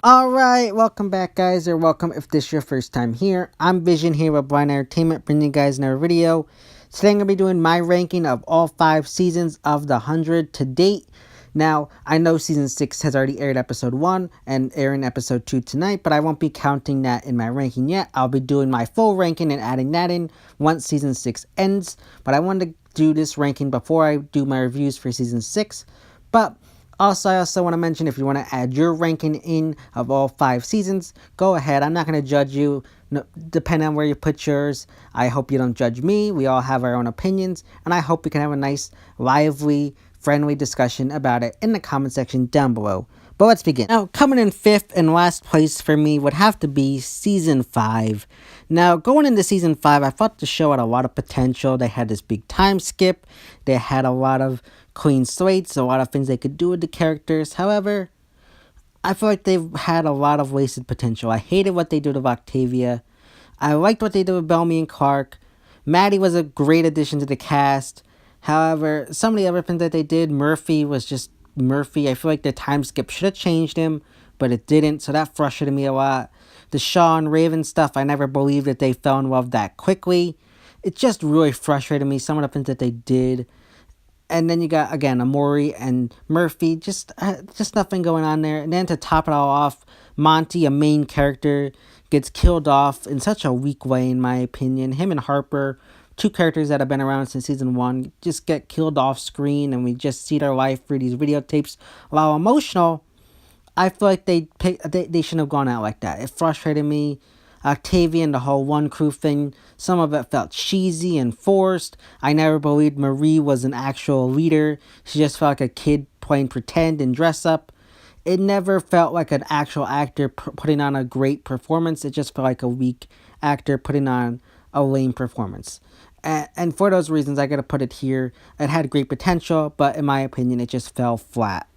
Alright, welcome back guys, or welcome if this is your first time here. I'm Vision here with Blind Entertainment, bringing you guys another video. Today I'm going to be doing my ranking of all 5 seasons of the 100 to date. Now, I know season 6 has already aired episode 1 and airing episode 2 tonight, but I won't be counting that in my ranking yet. I'll be doing my full ranking and adding that in once season 6 ends, but I wanted to do this ranking before I do my reviews for season 6, but I also want to mention, if you want to add your ranking in of all 5 seasons, go ahead. I'm not going to judge you, depending on where you put yours. I hope you don't judge me. We all have our own opinions, and I hope we can have a nice, lively, friendly discussion about it in the comment section down below. But let's begin. Now, coming in 5th and last place for me would have to be Season 5. Now, going into Season 5, I thought the show had a lot of potential. They had this big time skip. They had a lot of clean slates, a lot of things they could do with the characters. However, I feel like they've had a lot of wasted potential. I hated what they did with Octavia. I liked what they did with Bellamy and Clark. Maddie was a great addition to the cast. However, some of the other things that they did, Murphy was just Murphy. I feel like the time skip should have changed him, but it didn't, so that frustrated me a lot. The Shaw and Raven stuff, I never believed that they fell in love that quickly. It just really frustrated me, some of the things that they did. And then you got, again, Amori and Murphy, just nothing going on there. And then to top it all off, Monty, a main character, gets killed off in such a weak way, in my opinion. Him and Harper, 2 characters that have been around since season 1, just get killed off screen, and we just see their life through these videotapes. While emotional, I feel like they shouldn't have gone out like that. It frustrated me. Octavia and the whole one crew thing, some of it felt cheesy and forced. I never believed Marie was an actual leader. She just felt like a kid playing pretend and dress up. It never felt like an actual actor putting on a great performance. It just felt like a weak actor putting on a lame performance. And for those reasons, I gotta put it here. It had great potential, but in my opinion, it just fell flat.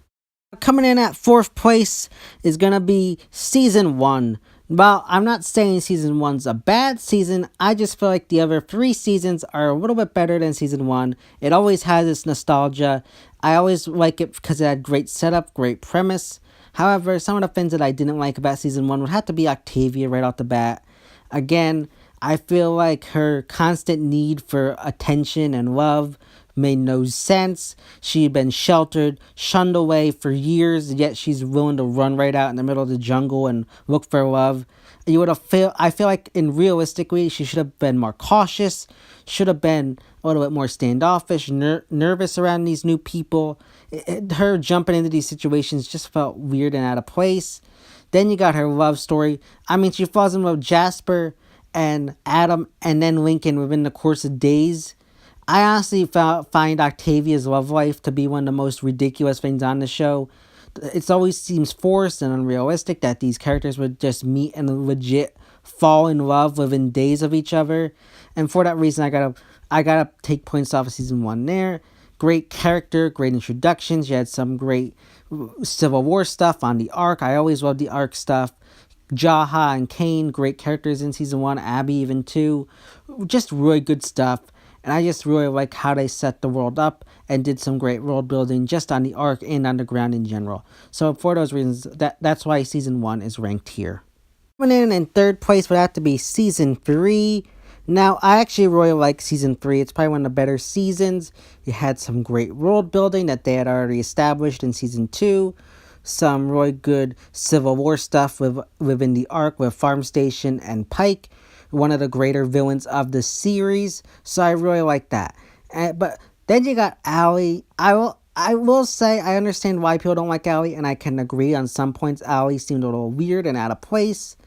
Coming in at 4th place is gonna be Season 1. Well, I'm not saying Season 1's a bad season. I just feel like the other 3 seasons are a little bit better than Season 1. It always has this nostalgia. I always like it because it had great setup, great premise. However, some of the things that I didn't like about Season 1 would have to be Octavia right off the bat. Again, I feel like her constant need for attention and love made no sense. She had been sheltered, shunned away for years, yet she's willing to run right out in the middle of the jungle and look for love. I feel like realistically, she should have been more cautious, should have been a little bit more standoffish, nervous around these new people. Her jumping into these situations just felt weird and out of place. Then you got her love story. I mean, she falls in love with Jasper and Adam and then Lincoln within the course of days. I honestly find Octavia's love life to be one of the most ridiculous things on the show. It always seems forced and unrealistic that these characters would just meet and legit fall in love within days of each other. And for that reason, I gotta take points off of Season 1 there. Great character, great introductions. You had some great Civil War stuff on the arc. I always loved the arc stuff. Jaha and Kane, great characters in Season 1. Abby even too. Just really good stuff. And I just really like how they set the world up and did some great world building just on the arc and on the ground in general. So for those reasons, that's why Season 1 is ranked here. Coming in 3rd place would have to be Season 3. Now, I actually really like Season 3. It's probably one of the better seasons. It had some great world building that they had already established in Season 2. Some really good Civil War stuff within the arc with Farm Station and Pike, one of the greater villains of the series. So I really like that. But then you got Allie. I will say I understand why people don't like Allie, and I can agree on some points Allie seemed a little weird and out of place.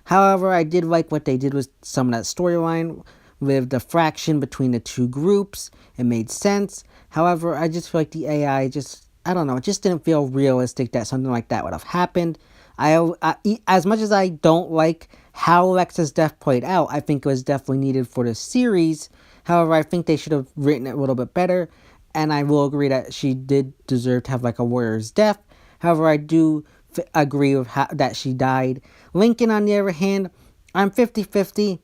However, I did like what they did with some of that storyline with the fraction between the 2 groups. It made sense. However, I just feel like the AI I don't know, it just didn't feel realistic that something like that would have happened. As much as I don't like how Alexa's death played out, I think it was definitely needed for the series. However, I think they should have written it a little bit better, and I will agree that she did deserve to have like a warrior's death. However, I do agree with that she died. Lincoln, on the other hand, I'm 50-50.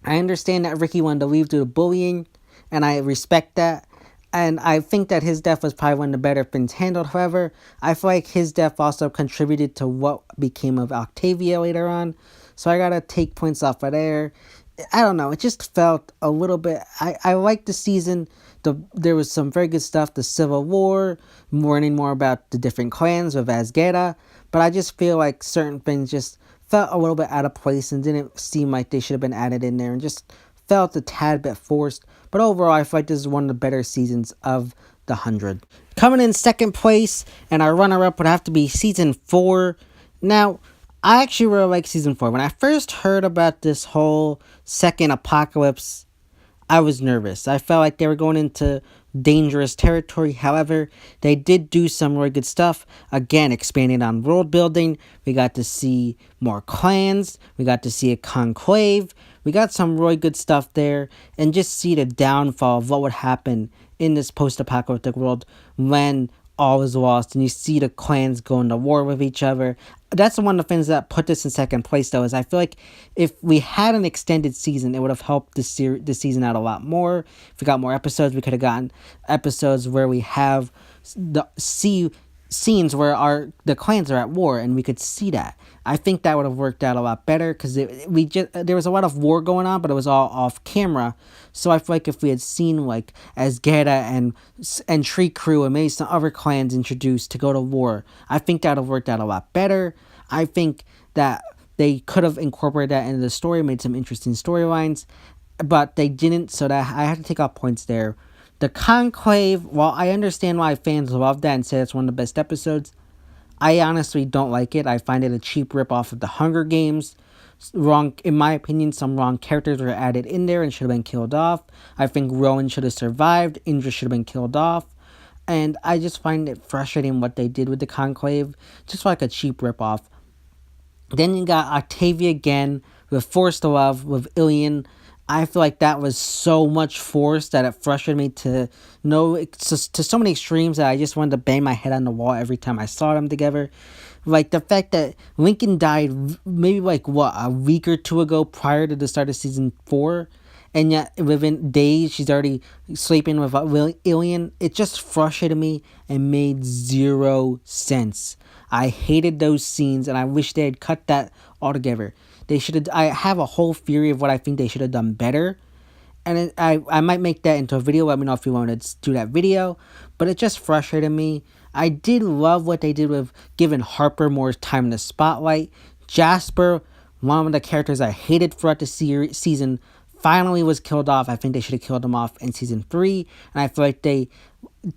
I understand that Ricky wanted to leave due to bullying, and I respect that. And I think that his death was probably one of the better things handled. However, I feel like his death also contributed to what became of Octavia later on. So I gotta take points off of there. I don't know. It just felt a little bit. I liked the season. There was some very good stuff. The Civil War, learning more about the different clans of Asgera. But I just feel like certain things just felt a little bit out of place and didn't seem like they should have been added in there, and just felt a tad bit forced. But overall, I feel like this is one of the better seasons of the 100. Coming in second place, and our runner-up would have to be season 4. Now, I actually really like season 4. When I first heard about this whole second apocalypse, I was nervous. I felt like they were going into dangerous territory. However, they did do some really good stuff. Again, expanding on world building. We got to see more clans. We got to see a conclave. We got some really good stuff there. And just see the downfall of what would happen in this post-apocalyptic world when all is lost and you see the clans going to war with each other. That's one of the things that put this in second place, though, is I feel like if we had an extended season, it would have helped the season out a lot more. If we got more episodes, we could have gotten episodes where we have the scenes where the clans are at war, and we could see that. I think that would have worked out a lot better, because there was a lot of war going on, but it was all off camera. So I feel like if we had seen like Asgera and Tree Crew and maybe some other clans introduced to go to war, I think that would have worked out a lot better. I think that they could have incorporated that into the story, made some interesting storylines, but they didn't, so that I had to take off points there. The Conclave, while I understand why fans love that and say it's one of the best episodes, I honestly don't like it. I find it a cheap ripoff of the Hunger Games. Wrong, in my opinion, some wrong characters were added in there and should have been killed off. I think Rowan should have survived. Indra should have been killed off. And I just find it frustrating what they did with the Conclave. Just like a cheap ripoff. Then you got Octavia again with Forced Love with Ilian. I feel like that was so much forced that it frustrated me to so many extremes that I just wanted to bang my head on the wall every time I saw them together. Like the fact that Lincoln died maybe a week or two ago prior to the start of season 4, and yet within days she's already sleeping with Ilian. It just frustrated me and made zero sense. I hated those scenes, and I wish they had cut that altogether. They should have. I have a whole theory of what I think they should have done better, and I might make that into a video. Let me know if you want to do that video. But it just frustrated me. I did love what they did with giving Harper more time in the spotlight. Jasper, one of the characters I hated throughout the season, finally was killed off. I think they should have killed him off in season 3, and I feel like they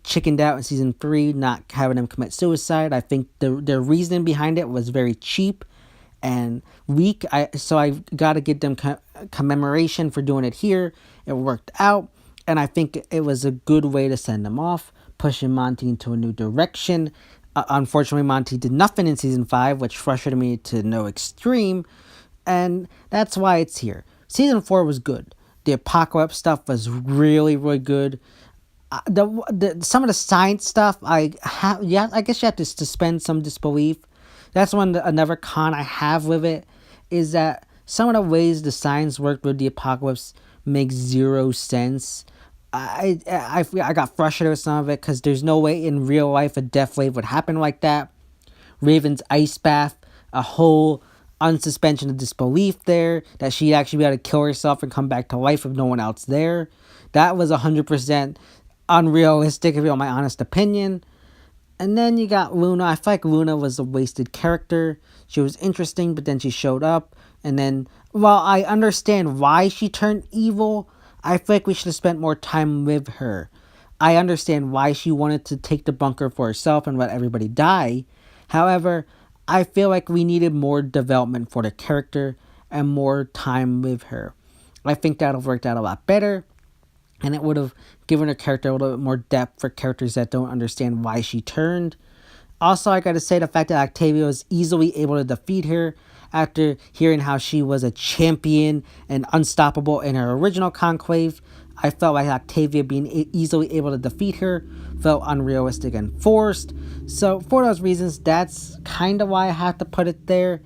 chickened out in season 3, not having him commit suicide. I think their reasoning behind it was very cheap and weak. So I gotta give them commemoration for doing it here. It worked out, and I think it was a good way to send them off, pushing Monty into a new direction. Unfortunately, Monty did nothing in season 5, which frustrated me to no extreme, and that's why it's here. Season 4 was good. The apocalypse stuff was really, really good. Some of the science stuff, I guess you have to suspend some disbelief. That's another con I have with it, is that some of the ways the science worked with the apocalypse makes zero sense. I got frustrated with some of it, because there's no way in real life a death wave would happen like that. Raven's ice bath, a whole unsuspension of disbelief there, that she'd actually be able to kill herself and come back to life with no one else there. That was 100% unrealistic, if you want my honest opinion. And then you got Luna. I feel like Luna was a wasted character. She was interesting, but then she showed up. And then, while I understand why she turned evil, I feel like we should have spent more time with her. I understand why she wanted to take the bunker for herself and let everybody die. However, I feel like we needed more development for the character and more time with her. I think that would have worked out a lot better. And it would have given her character a little bit more depth for characters that don't understand why she turned. Also, I gotta say, the fact that Octavia was easily able to defeat her after hearing how she was a champion and unstoppable in her original conclave, I felt like Octavia being easily able to defeat her felt unrealistic and forced. So for those reasons, that's kind of why I have to put it there.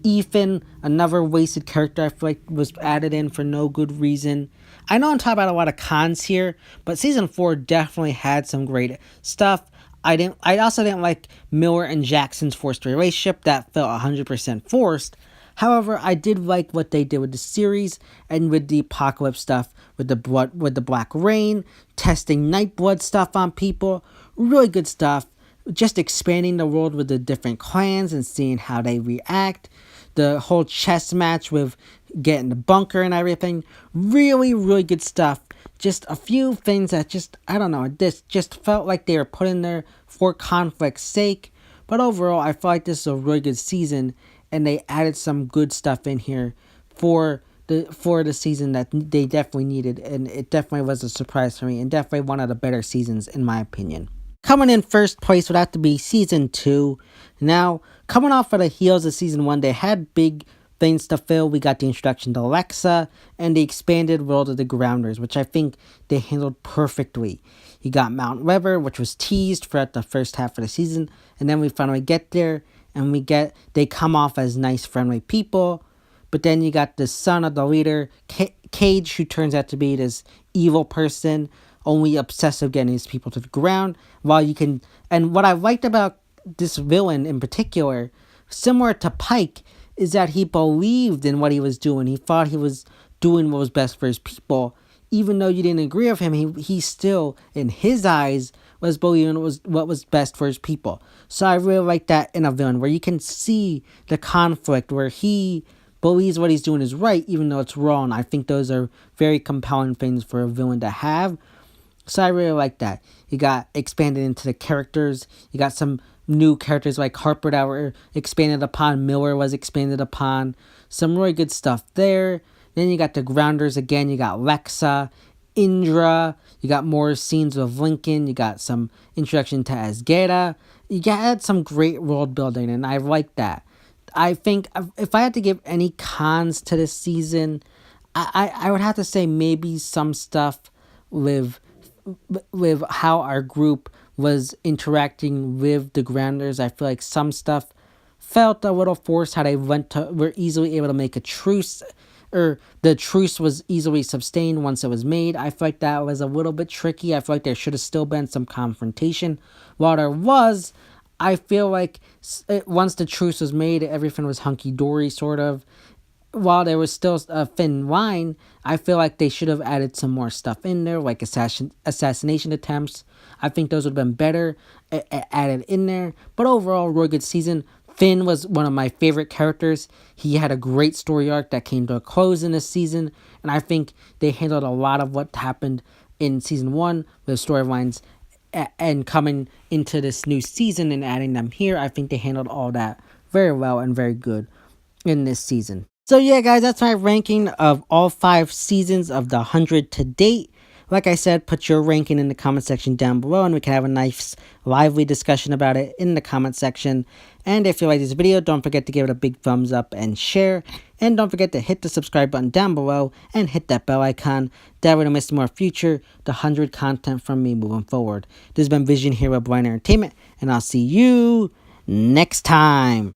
Ethan, another wasted character I feel like was added in for no good reason. I know I'm talking about a lot of cons here, but season 4 definitely had some great stuff. I also didn't like Miller and Jackson's forced relationship. That felt 100% forced. However, I did like what they did with the series and with the apocalypse stuff, with the black rain, testing Nightblood stuff on people. Really good stuff. Just expanding the world with the different clans and seeing how they react. The whole chess match with getting the bunker and everything. Really, really good stuff. Just a few things that I don't know, this just felt like they were put in there for conflict's sake. But overall, I feel like this is a really good season, and they added some good stuff in here for the season that they definitely needed, and it definitely was a surprise for me, and definitely one of the better seasons in my opinion. Coming in first place would have to be season 2. Now, coming off of the heels of season 1, they had big things to fill. We got the introduction to Alexa and the expanded world of the Grounders, which I think they handled perfectly. You got Mount Weber, which was teased throughout the first half of the season, and then we finally get there, and they come off as nice, friendly people. But then you got the son of the leader, Cage, who turns out to be this evil person, only obsessed with getting his people to the ground. And what I liked about this villain in particular, similar to Pike, is that he believed in what he was doing. He thought he was doing what was best for his people. Even though you didn't agree with him, he still, in his eyes, was believing what was best for his people. So I really like that in a villain, where you can see the conflict, where he believes what he's doing is right, even though it's wrong. I think those are very compelling things for a villain to have. So I really like that. You got expanded into the characters. You got some new characters like Harper that were expanded upon. Miller was expanded upon. Some really good stuff there. Then you got the Grounders again. You got Lexa, Indra. You got more scenes with Lincoln. You got some introduction to Asgeda. You had some great world building, and I like that. I think if I had to give any cons to this season, I would have to say maybe some stuff with how our group was interacting with the Grounders. I feel like some stuff felt a little forced, how they were easily able to make a truce, or the truce was easily sustained once it was made. I feel like that was a little bit tricky. I feel like there should have still been some confrontation. While there was, I feel like once the truce was made, everything was hunky-dory, sort of. While there was still a thin line, I feel like they should have added some more stuff in there, like assassination attempts. I think those would have been better added in there. But overall, really good season. Finn was one of my favorite characters. He had a great story arc that came to a close in this season, and I think they handled a lot of what happened in season 1 with storylines, and coming into this new season and adding them here. I think they handled all that very well and very good in this season. So yeah, guys, that's my ranking of all 5 seasons of the 100 to date. Like I said, put your ranking in the comment section down below, and we can have a nice, lively discussion about it in the comment section. And if you like this video, don't forget to give it a big thumbs up and share. And don't forget to hit the subscribe button down below and hit that bell icon. That way you don't miss more future the 100 content from me moving forward. This has been Vision here with Blind Entertainment, and I'll see you next time.